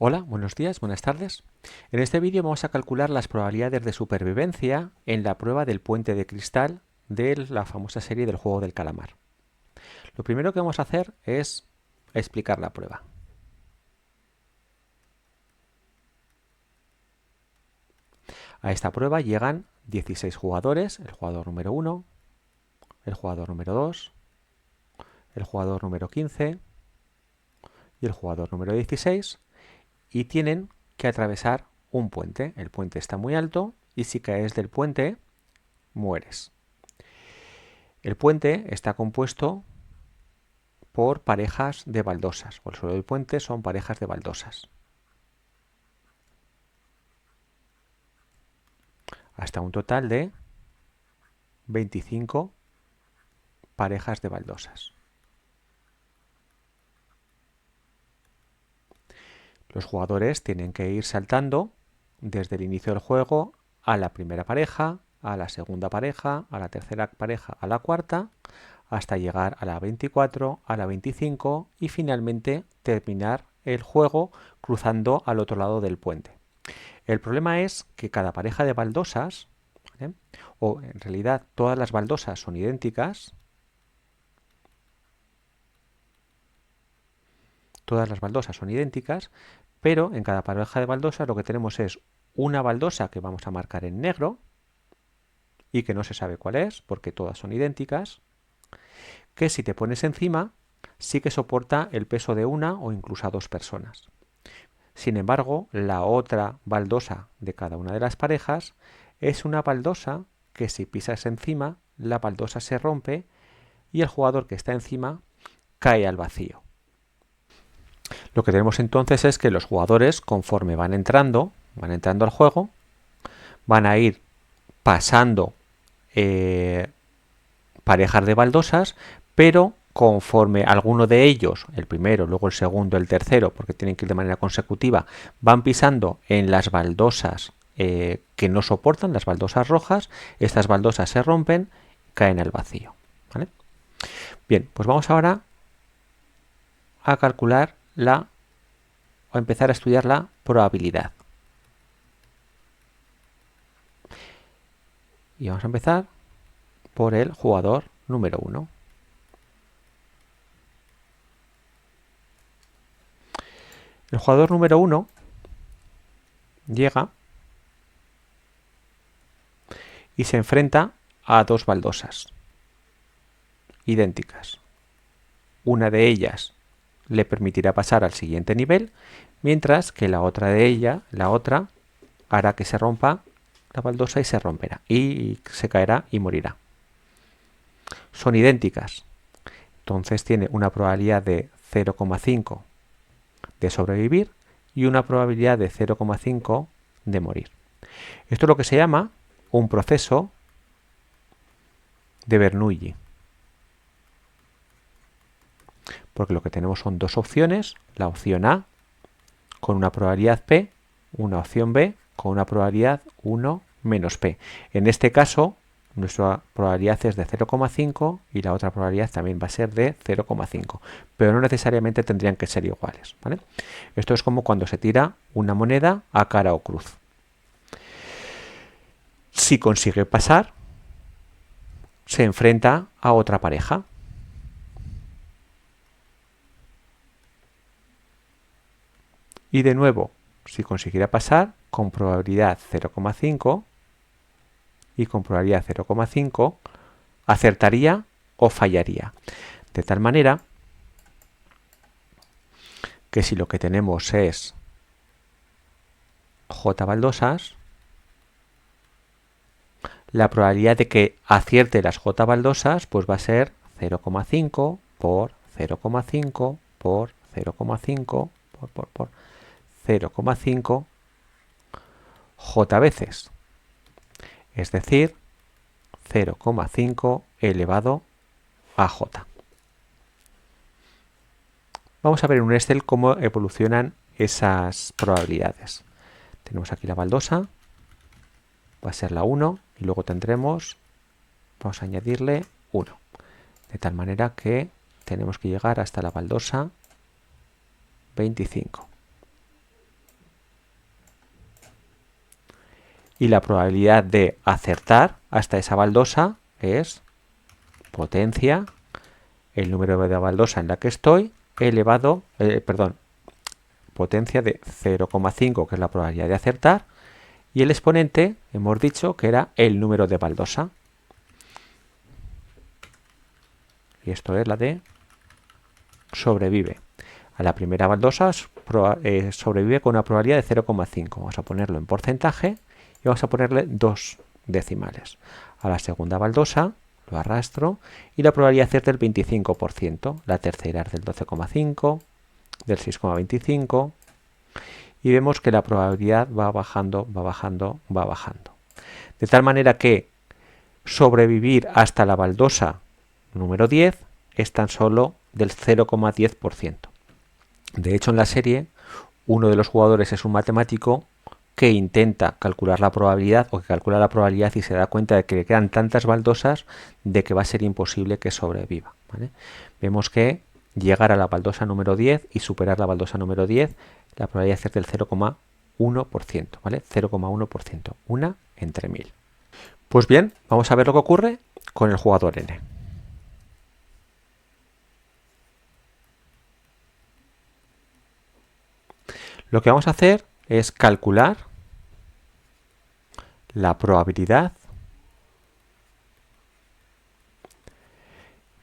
Hola, buenos días, buenas tardes. En este vídeo vamos a calcular las probabilidades de supervivencia en la prueba del puente de cristal de la famosa serie del juego del calamar. Lo primero que vamos a hacer es explicar la prueba. A esta prueba llegan 16 jugadores, el jugador número 1, el jugador número 2, el jugador número 15 y el jugador número 16, y tienen que atravesar un puente. El puente está muy alto y si caes del puente, mueres. El puente está compuesto por parejas de baldosas, o el suelo del puente son parejas de baldosas, hasta un total de 25 parejas de baldosas. Los jugadores tienen que ir saltando desde el inicio del juego a la primera pareja, a la segunda pareja, a la tercera pareja, a la cuarta, hasta llegar a la 24, a la 25 y finalmente terminar el juego cruzando al otro lado del puente. El problema es que cada pareja de baldosas, ¿vale?, o en realidad todas las baldosas son idénticas, pero en cada pareja de baldosas lo que tenemos es una baldosa que vamos a marcar en negro y que no se sabe cuál es porque todas son idénticas, que si te pones encima sí que soporta el peso de una o incluso a dos personas. Sin embargo, la otra baldosa de cada una de las parejas es una baldosa que si pisas encima, la baldosa se rompe y el jugador que está encima cae al vacío. Lo que tenemos entonces es que los jugadores, conforme van entrando al juego, van a ir pasando parejas de baldosas, pero conforme alguno de ellos, el primero, luego el segundo, el tercero, porque tienen que ir de manera consecutiva, van pisando en las baldosas que no soportan, las baldosas rojas, estas baldosas se rompen, caen al vacío, ¿vale? Bien, pues vamos ahora a calcular o empezar a estudiar la probabilidad. Y vamos a empezar por el jugador número 1. El jugador número 1 llega y se enfrenta a dos baldosas idénticas. Una de ellas le permitirá pasar al siguiente nivel, mientras que la otra hará que se rompa la baldosa y se romperá y se caerá y morirá. Son idénticas, entonces tiene una probabilidad de 0,5 de sobrevivir y una probabilidad de 0,5 de morir. Esto es lo que se llama un proceso de Bernoulli, porque lo que tenemos son dos opciones, la opción A con una probabilidad P, una opción B con una probabilidad 1 menos P. En este caso, nuestra probabilidad es de 0,5 y la otra probabilidad también va a ser de 0,5, pero no necesariamente tendrían que ser iguales, ¿vale? Esto es como cuando se tira una moneda a cara o cruz. Si consigue pasar, se enfrenta a otra pareja. Y de nuevo, si consiguiera pasar, con probabilidad 0,5 y con probabilidad 0,5, acertaría o fallaría. De tal manera que si lo que tenemos es J baldosas, la probabilidad de que acierte las J baldosas pues va a ser 0,5 por 0,5 por 0,5 por 0,5 J veces, es decir, 0,5 elevado a J. Vamos a ver en un Excel cómo evolucionan esas probabilidades. Tenemos aquí la baldosa, va a ser la 1 y luego tendremos, vamos a añadirle 1. De tal manera que tenemos que llegar hasta la baldosa 25. y la probabilidad de acertar hasta esa baldosa es potencia, el número de baldosa en la que estoy, elevado, potencia de 0,5, que es la probabilidad de acertar, y el exponente, hemos dicho que era el número de baldosa. Y esto es la de sobrevive. A la primera baldosa sobrevive con una probabilidad de 0,5. Vamos a ponerlo en porcentaje y vamos a ponerle 2 decimales. A la segunda baldosa lo arrastro y la probabilidad de acertar del 25%. La tercera es del 12,5, del 6,25 y vemos que la probabilidad va bajando, va bajando, va bajando. De tal manera que sobrevivir hasta la baldosa número 10 es tan solo del 0,10%. De hecho, en la serie, uno de los jugadores es un matemático que intenta calcular la probabilidad o que calcula la probabilidad y se da cuenta de que le quedan tantas baldosas de que va a ser imposible que sobreviva, ¿vale? Vemos que llegar a la baldosa número 10 y superar la baldosa número 10, la probabilidad es del 0,1%, ¿vale? 0,1%, una entre 1000. Pues bien, vamos a ver lo que ocurre con el jugador N. Lo que vamos a hacer es calcular la probabilidad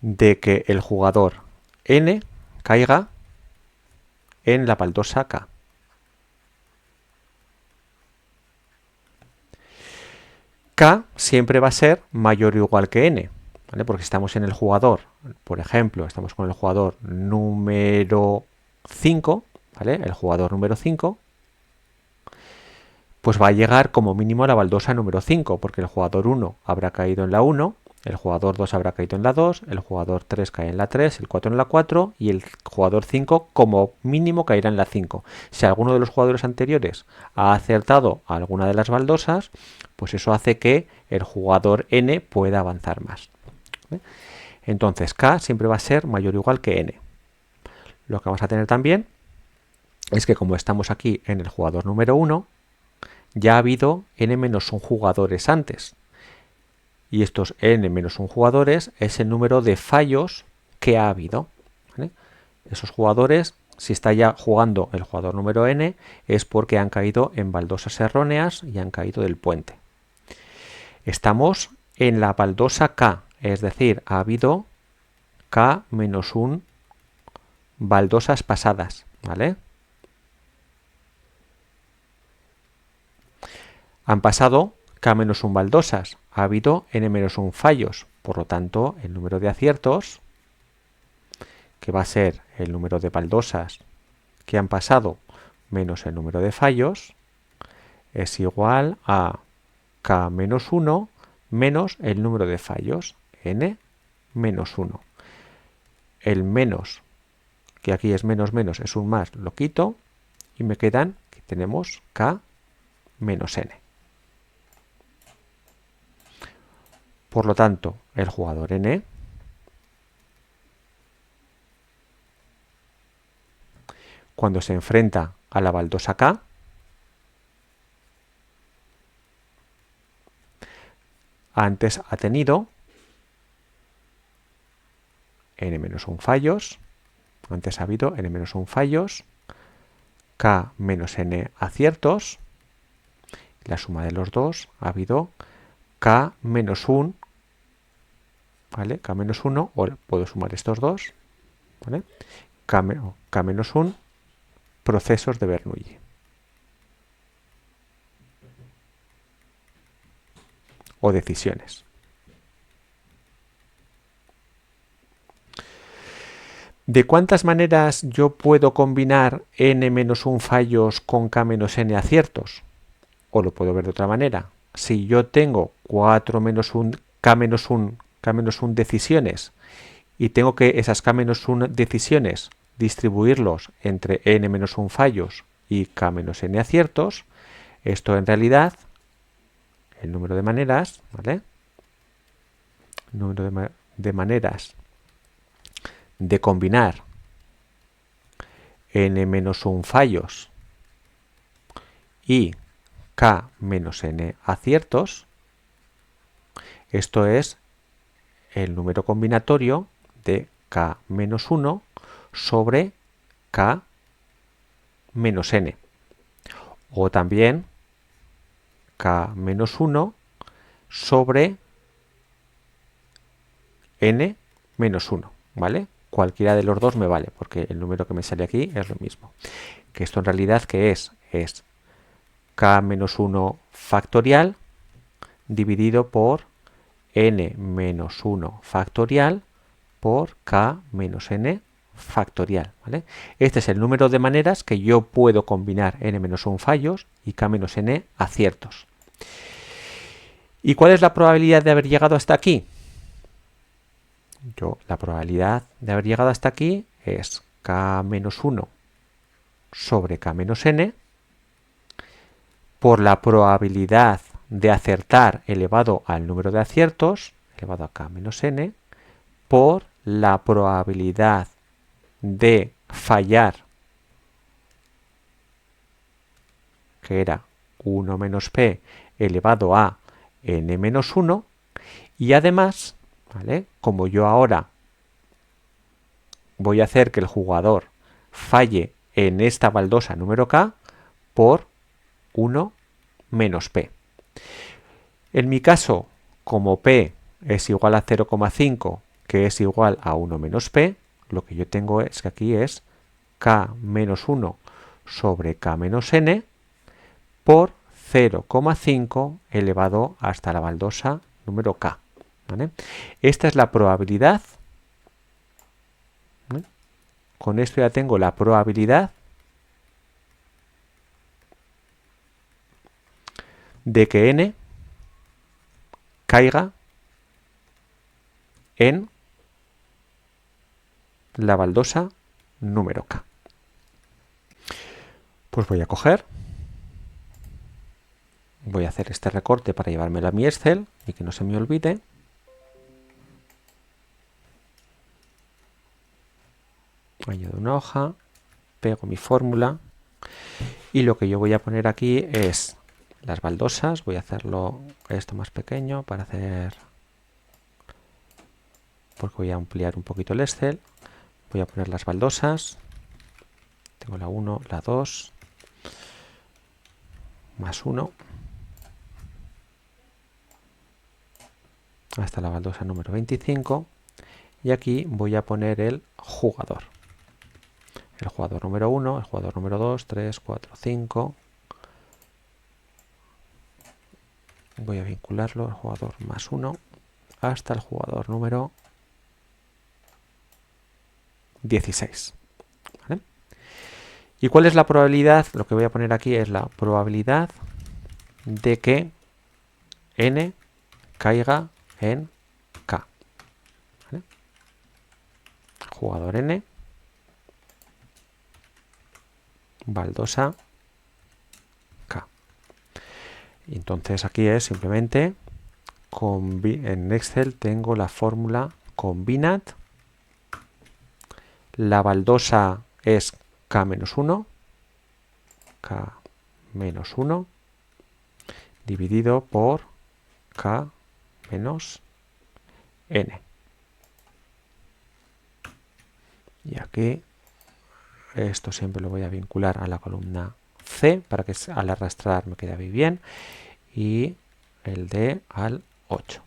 de que el jugador N caiga en la baldosa K. K siempre va a ser mayor o igual que N, ¿vale? Porque estamos en el jugador, por ejemplo, estamos con el jugador número 5, ¿vale? El jugador número 5, pues va a llegar como mínimo a la baldosa número 5, porque el jugador 1 habrá caído en la 1, el jugador 2 habrá caído en la 2, el jugador 3 cae en la 3, el 4 en la 4 y el jugador 5 como mínimo caerá en la 5. Si alguno de los jugadores anteriores ha acertado a alguna de las baldosas, pues eso hace que el jugador N pueda avanzar más. Entonces K siempre va a ser mayor o igual que N. Lo que vamos a tener también es que como estamos aquí en el jugador número 1, ya ha habido n-1 jugadores antes. Y estos n-1 jugadores es el número de fallos que ha habido, ¿vale? Esos jugadores, si está ya jugando el jugador número n, es porque han caído en baldosas erróneas y han caído del puente. Estamos en la baldosa K, es decir, ha habido K-1 baldosas pasadas, ¿vale? Han pasado K-1 baldosas, ha habido n-1 fallos, por lo tanto el número de aciertos, que va a ser el número de baldosas que han pasado menos el número de fallos, es igual a K-1 menos el número de fallos, n-1. El menos, que aquí es menos menos, es un más, lo quito y me quedan, que tenemos K-n. Por lo tanto, el jugador N cuando se enfrenta a la baldosa K antes ha tenido n-1 fallos, antes ha habido n-1 fallos, K-n aciertos, la suma de los dos ha habido K-1, ¿vale? K-1, o puedo sumar estos dos, ¿vale? K-1 procesos de Bernoulli. O decisiones. ¿De cuántas maneras yo puedo combinar n-1 fallos con k-n aciertos? O lo puedo ver de otra manera. Si yo tengo 4-1 k-1 decisiones y tengo que esas k-1 decisiones distribuirlos entre n-1 fallos y k-n aciertos, esto en realidad, el número de maneras, ¿vale? El número de maneras de combinar n-1 fallos y k menos n aciertos. Esto es el número combinatorio de k menos 1 sobre k menos n. O también k menos 1 sobre n menos 1, ¿vale? Cualquiera de los dos me vale, porque el número que me sale aquí es lo mismo. Que esto en realidad, ¿qué es? Es k menos 1 factorial dividido por n menos 1 factorial por k menos n factorial, ¿vale? Este es el número de maneras que yo puedo combinar n menos 1 fallos y k menos n aciertos. ¿Y cuál es la probabilidad de haber llegado hasta aquí? La probabilidad de haber llegado hasta aquí es k menos 1 sobre k menos n por la probabilidad de acertar elevado al número de aciertos, elevado a k menos n, por la probabilidad de fallar, que era 1 menos p elevado a n menos 1, y además, ¿vale?, como yo ahora voy a hacer que el jugador falle en esta baldosa número k por 1 menos p. En mi caso, como p es igual a 0,5, que es igual a 1 menos p, lo que yo tengo es que aquí es k menos 1 sobre k menos n por 0,5 elevado hasta la baldosa número k, ¿vale? Esta es la probabilidad. ¿Vale? Con esto ya tengo la probabilidad de que n caiga en la baldosa número k. Pues voy a coger, voy a hacer este recorte para llevármelo a mi Excel y que no se me olvide. Añado una hoja, pego mi fórmula y lo que yo voy a poner aquí es las baldosas. Voy a hacerlo esto más pequeño para hacer, porque voy a ampliar un poquito el Excel. Voy a poner las baldosas. Tengo la 1, la 2, más 1, hasta la baldosa número 25. Y aquí voy a poner el jugador. El jugador número 1, el jugador número 2, 3, 4, 5. Voy a vincularlo al jugador más 1 hasta el jugador número 16. ¿Vale? ¿Y cuál es la probabilidad? Lo que voy a poner aquí es la probabilidad de que n caiga en k. ¿Vale? Jugador n, baldosa k. Y entonces aquí es simplemente, en Excel tengo la fórmula combinat, la baldosa es k menos 1, k menos 1, dividido por k menos n. Y aquí esto siempre lo voy a vincular a la columna C para que al arrastrar me quede bien, y el D al 8.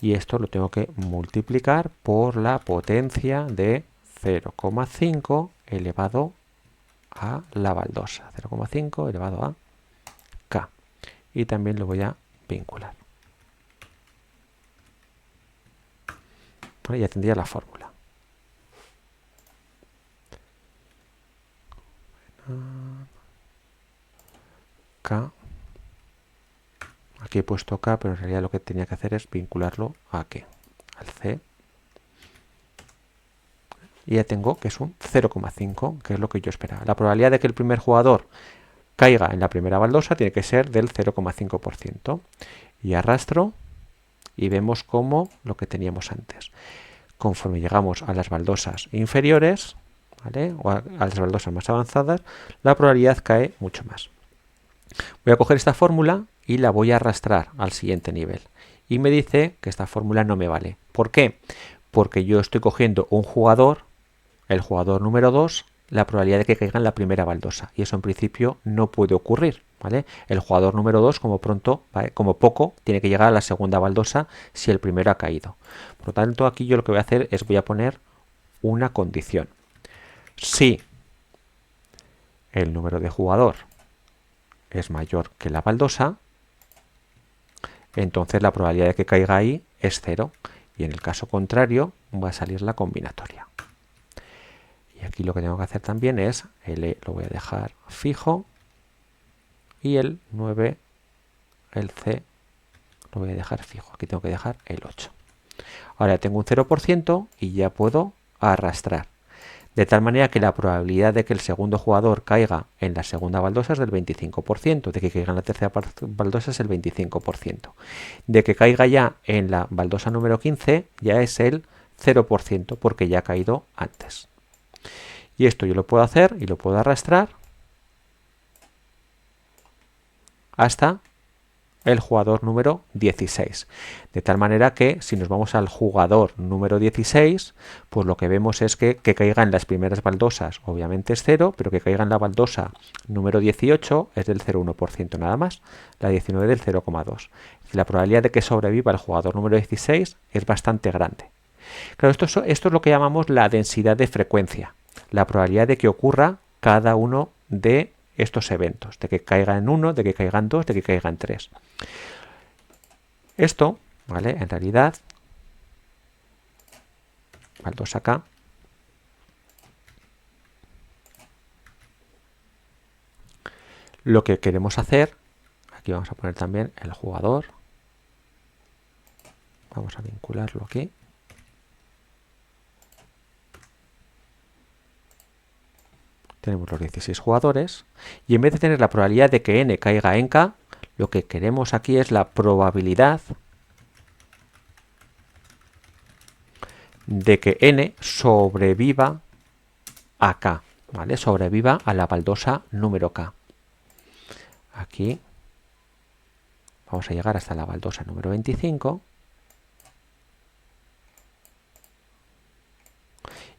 Y esto lo tengo que multiplicar por la potencia de 0,5 elevado a la baldosa. 0,5 elevado a k. Y también lo voy a vincular. Bueno, ya tendría la fórmula. K. Aquí he puesto K, pero en realidad lo que tenía que hacer es vincularlo a ¿qué? Al C. Y ya tengo que es un 0,5, que es lo que yo esperaba. La probabilidad de que el primer jugador caiga en la primera baldosa tiene que ser del 0,5%. Y arrastro y vemos como lo que teníamos antes. Conforme llegamos a las baldosas inferiores, ¿vale?, o a las baldosas más avanzadas, la probabilidad cae mucho más. Voy a coger esta fórmula y la voy a arrastrar al siguiente nivel. Y me dice que esta fórmula no me vale. ¿Por qué? Porque yo estoy cogiendo un jugador, el jugador número 2, la probabilidad de que caiga en la primera baldosa. Y eso en principio no puede ocurrir, ¿vale? El jugador número 2, como pronto, ¿vale?, como poco, tiene que llegar a la segunda baldosa si el primero ha caído. Por lo tanto, aquí yo lo que voy a hacer es voy a poner una condición. Si el número de jugador es mayor que la baldosa, entonces la probabilidad de que caiga ahí es 0. Y en el caso contrario va a salir la combinatoria. Y aquí lo que tengo que hacer también es, el E lo voy a dejar fijo y el 9, el C lo voy a dejar fijo. Aquí tengo que dejar el 8. Ahora tengo un 0% y ya puedo arrastrar. De tal manera que la probabilidad de que el segundo jugador caiga en la segunda baldosa es del 25%, de que caiga en la tercera baldosa es el 25%, de que caiga ya en la baldosa número 15 ya es el 0%, porque ya ha caído antes. Y esto yo lo puedo hacer y lo puedo arrastrar hasta el jugador número 16. De tal manera que si nos vamos al jugador número 16, pues lo que vemos es que caiga en las primeras baldosas obviamente es 0, pero que caiga en la baldosa número 18 es del 0,1% nada más, la 19 del 0,2. La probabilidad de que sobreviva el jugador número 16 es bastante grande. Claro, esto es lo que llamamos la densidad de frecuencia, la probabilidad de que ocurra cada uno de estos eventos, de que caiga en 1, de que caiga en 2, de que caiga en 3. Esto, ¿vale?, en realidad, baldosa acá, lo que queremos hacer, aquí vamos a poner también el jugador, vamos a vincularlo aquí. Tenemos los 16 jugadores y en vez de tener la probabilidad de que n caiga en k, lo que queremos aquí es la probabilidad de que n sobreviva a k, ¿vale? Sobreviva a la baldosa número k. Aquí vamos a llegar hasta la baldosa número 25.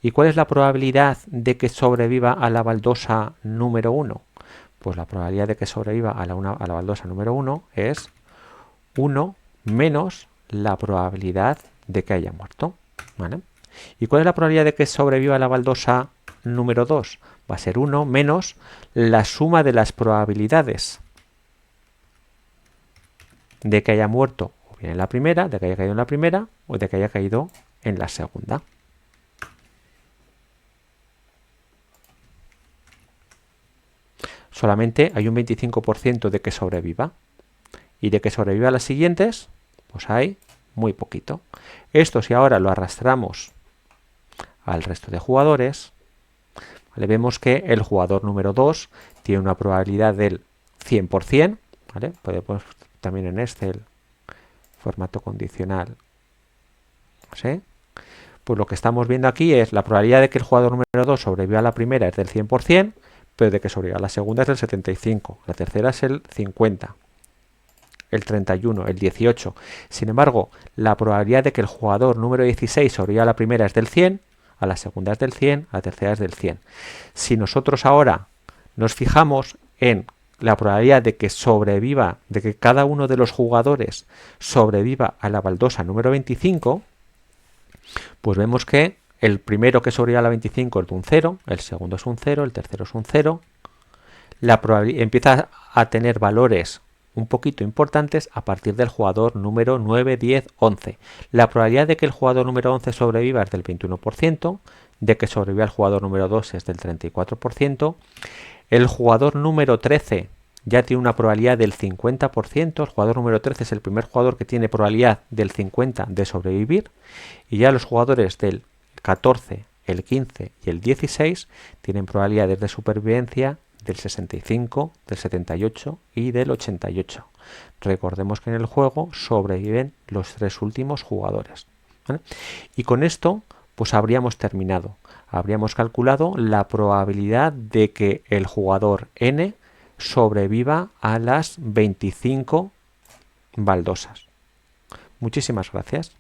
¿Y cuál es la probabilidad de que sobreviva a la baldosa número 1? Pues la probabilidad de que sobreviva a la baldosa número 1 es 1 menos la probabilidad de que haya muerto, ¿vale? ¿Y cuál es la probabilidad de que sobreviva a la baldosa número 2? Va a ser 1 menos la suma de las probabilidades de que haya muerto o bien en la primera, de que haya caído en la primera o de que haya caído en la segunda. Solamente hay un 25% de que sobreviva. Y de que sobreviva a las siguientes, pues hay muy poquito. Esto, si ahora lo arrastramos al resto de jugadores, ¿vale?, vemos que el jugador número 2 tiene una probabilidad del 100%, ¿vale? Podemos también en Excel, formato condicional, ¿sí? Pues lo que estamos viendo aquí es la probabilidad de que el jugador número 2 sobreviva a la primera es del 100%, pero de que sobreviva a la segunda es del 75%, la tercera es el 50%, el 31%, el 18%. Sin embargo, la probabilidad de que el jugador número 16 sobreviva a la primera es del 100%, a la segunda es del 100%, a la tercera es del 100%. Si nosotros ahora nos fijamos en la probabilidad de que sobreviva, de que cada uno de los jugadores sobreviva a la baldosa número 25, pues vemos que el primero que sobrevive a la 25 es de un 0, el segundo es un 0, el tercero es un 0. La probabilidad empieza a tener valores un poquito importantes a partir del jugador número 9, 10, 11. La probabilidad de que el jugador número 11 sobreviva es del 21%, de que sobreviva el jugador número 2 es del 34%, el jugador número 13 ya tiene una probabilidad del 50%, el jugador número 13 es el primer jugador que tiene probabilidad del 50% de sobrevivir, y ya los jugadores del 14, el 15 y el 16 tienen probabilidades de supervivencia del 65, del 78 y del 88. Recordemos que en el juego sobreviven los tres últimos jugadores, ¿vale? Y con esto pues habríamos terminado. Habríamos calculado la probabilidad de que el jugador n sobreviva a las 25 baldosas. Muchísimas gracias.